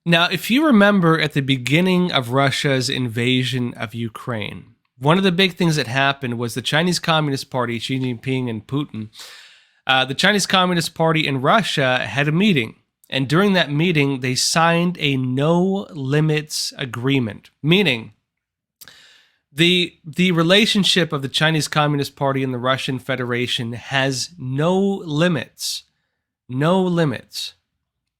Now, if you remember at the beginning of Russia's invasion of Ukraine, one of the big things that happened was the Chinese Communist Party, Xi Jinping and Putin, the Chinese Communist Party in Russia had a meeting. And during that meeting, they signed a no limits agreement, meaning the relationship of the Chinese Communist Party and the Russian Federation has no limits. No limits.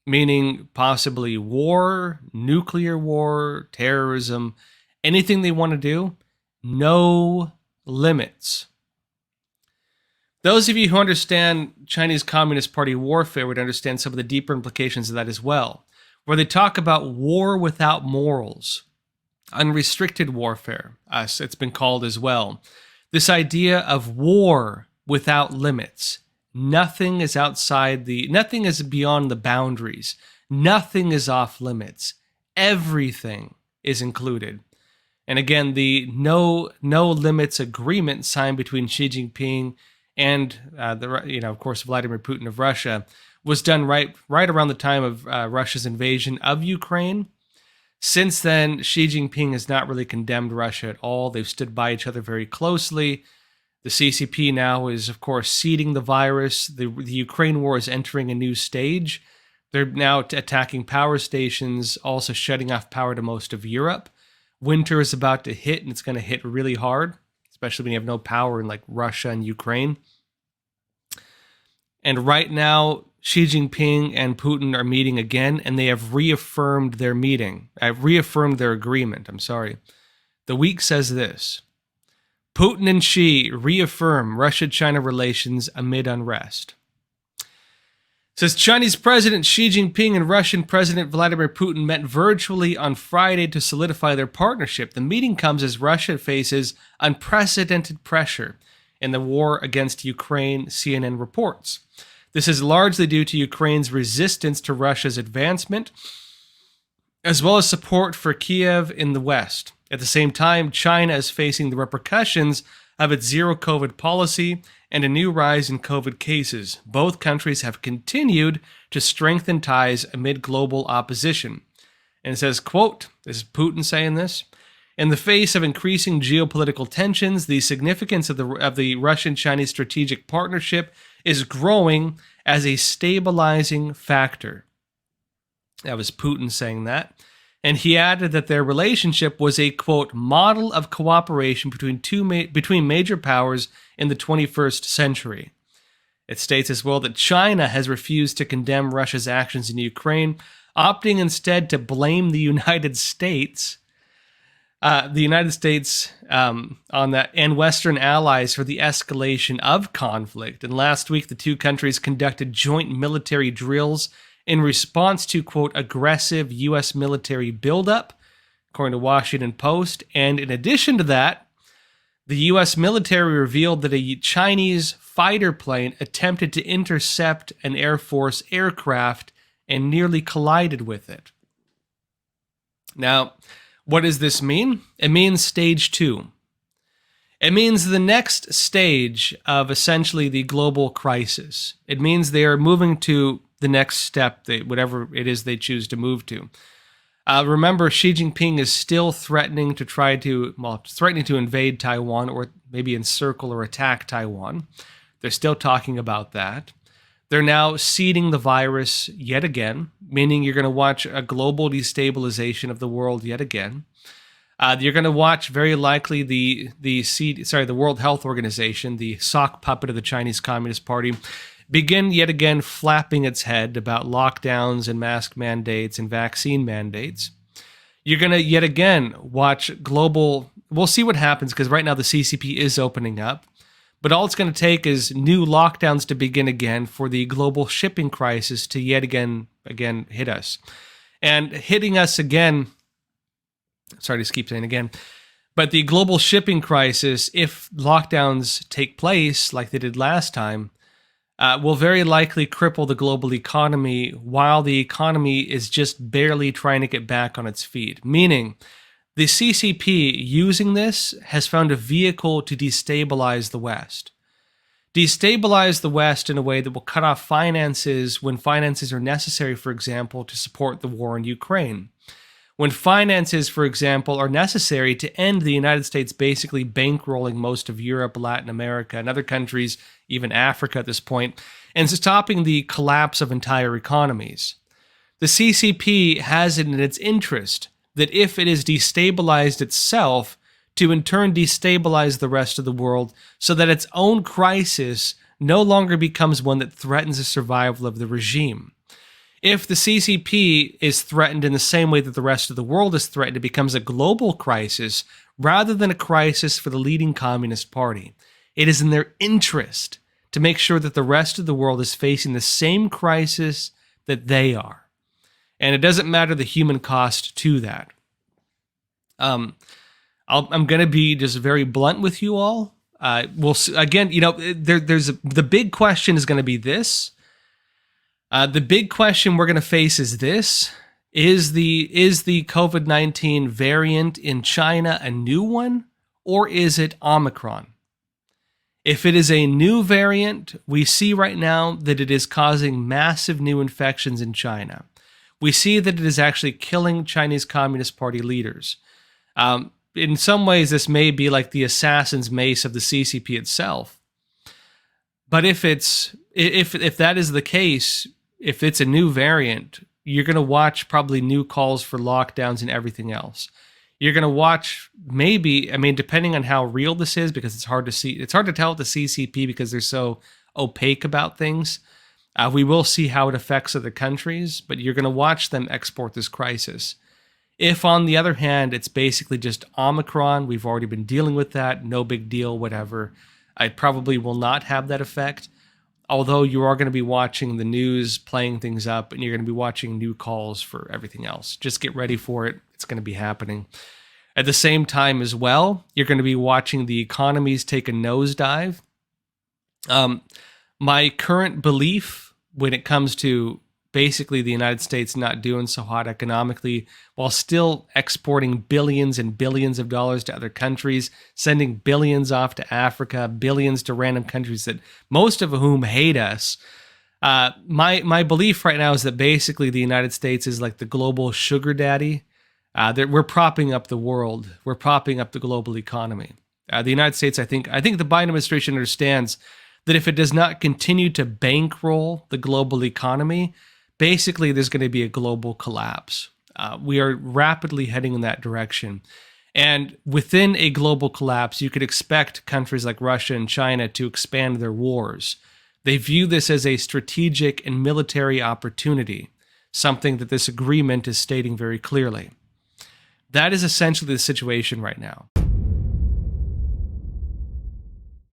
Meaning possibly war, nuclear war, terrorism, anything they want to do, no limits. Those of you who understand Chinese Communist Party warfare would understand some of the deeper implications of that as well, where they talk about war without morals, unrestricted warfare, it's been called as well. This idea of war without limits. Nothing is nothing is beyond the boundaries. Nothing is off limits. Everything is included. And again, the no limits agreement signed between Xi Jinping and of course, Vladimir Putin of Russia was done right around the time of Russia's invasion of Ukraine. Since then, Xi Jinping has not really condemned Russia at all. They've stood by each other very closely. The CCP now is, of course, seeding the virus. The Ukraine war is entering a new stage. They're now attacking power stations, also shutting off power to most of Europe. Winter is about to hit, and it's going to hit really hard, especially when you have no power in like Russia and Ukraine. And right now, Xi Jinping and Putin are meeting again, and they have reaffirmed their agreement. The Week says this: Putin and Xi reaffirm Russia-China relations amid unrest. It says Chinese President Xi Jinping and Russian President Vladimir Putin met virtually on Friday to solidify their partnership. The meeting comes as Russia faces unprecedented pressure in the war against Ukraine, CNN reports. This is largely due to Ukraine's resistance to Russia's advancement, as well as support for Kiev in the West. At the same time, China is facing the repercussions of its zero-COVID policy and a new rise in COVID cases. Both countries have continued to strengthen ties amid global opposition. And it says, quote, this is Putin saying this, in the face of increasing geopolitical tensions, the significance of the Russian-Chinese strategic partnership is growing as a stabilizing factor. That was Putin saying that. And he added that their relationship was a, quote, model of cooperation between major powers in the 21st century. It states as well that China has refused to condemn Russia's actions in Ukraine, opting instead to blame the United States on that and Western allies for the escalation of conflict. And last week, the two countries conducted joint military drills in response to, quote, aggressive U.S. military buildup, according to Washington Post. And in addition to that, the U.S. military revealed that a Chinese fighter plane attempted to intercept an Air Force aircraft and nearly collided with it. Now, what does this mean? It means stage 2. It means the next stage of essentially the global crisis. It means they are moving to the next step, whatever it is they choose to move to. Remember, Xi Jinping is still threatening to invade Taiwan or maybe encircle or attack Taiwan. They're still talking about that. They're now seeding the virus yet again, meaning you're going to watch a global destabilization of the world yet again. You're going to watch very likely the World Health Organization, the sock puppet of the Chinese Communist Party, begin yet again flapping its head about lockdowns and mask mandates and vaccine mandates. You're going to yet again watch we'll see what happens because right now the CCP is opening up, but all it's going to take is new lockdowns to begin again for the global shipping crisis to yet again hit us. And hitting us again, sorry to keep saying again, but the global shipping crisis, if lockdowns take place like they did last time, will very likely cripple the global economy while the economy is just barely trying to get back on its feet. Meaning, the CCP using this has found a vehicle to destabilize the West. Destabilize the West in a way that will cut off finances when finances are necessary, for example, to support the war in Ukraine. When finances, for example, are necessary to end the United States basically bankrolling most of Europe, Latin America, and other countries, even Africa at this point, and stopping the collapse of entire economies. The CCP has it in its interest that if it is destabilized itself, to in turn destabilize the rest of the world so that its own crisis no longer becomes one that threatens the survival of the regime. If the CCP is threatened in the same way that the rest of the world is threatened, it becomes a global crisis rather than a crisis for the leading Communist Party. It is in their interest to make sure that the rest of the world is facing the same crisis that they are. And it doesn't matter the human cost to that. I'm going to be just very blunt with you all. We'll again, the big question is going to be this. The big question we're going to face is this: is the COVID-19 variant in China a new one, or is it Omicron? If it is a new variant, we see right now that it is causing massive new infections in China. We see that it is actually killing Chinese Communist Party leaders. In some ways, this may be like the assassin's mace of the CCP itself. But if that is the case, if it's a new variant, you're going to watch probably new calls for lockdowns and everything else. You're going to watch depending on how real this is, because it's hard to see. It's hard to tell with the CCP because they're so opaque about things. We will see how it affects other countries, but you're going to watch them export this crisis. If, on the other hand, it's basically just Omicron, we've already been dealing with that, no big deal, whatever, I probably will not have that effect. Although you are going to be watching the news, playing things up, and you're going to be watching new calls for everything else. Just get ready for it. It's going to be happening. At the same time as well, you're going to be watching the economies take a nosedive. My current belief when it comes to basically the United States not doing so hot economically while still exporting billions and billions of dollars to other countries, sending billions off to Africa, billions to random countries that most of whom hate us. My belief right now is that basically the United States is like the global sugar daddy. That we're propping up the world. We're propping up the global economy. The United States, I think the Biden administration understands that if it does not continue to bankroll the global economy, basically there's going to be a global collapse. We are rapidly heading in that direction. And within a global collapse, you could expect countries like Russia and China to expand their wars. They view this as a strategic and military opportunity, something that this agreement is stating very clearly. That is essentially the situation right now.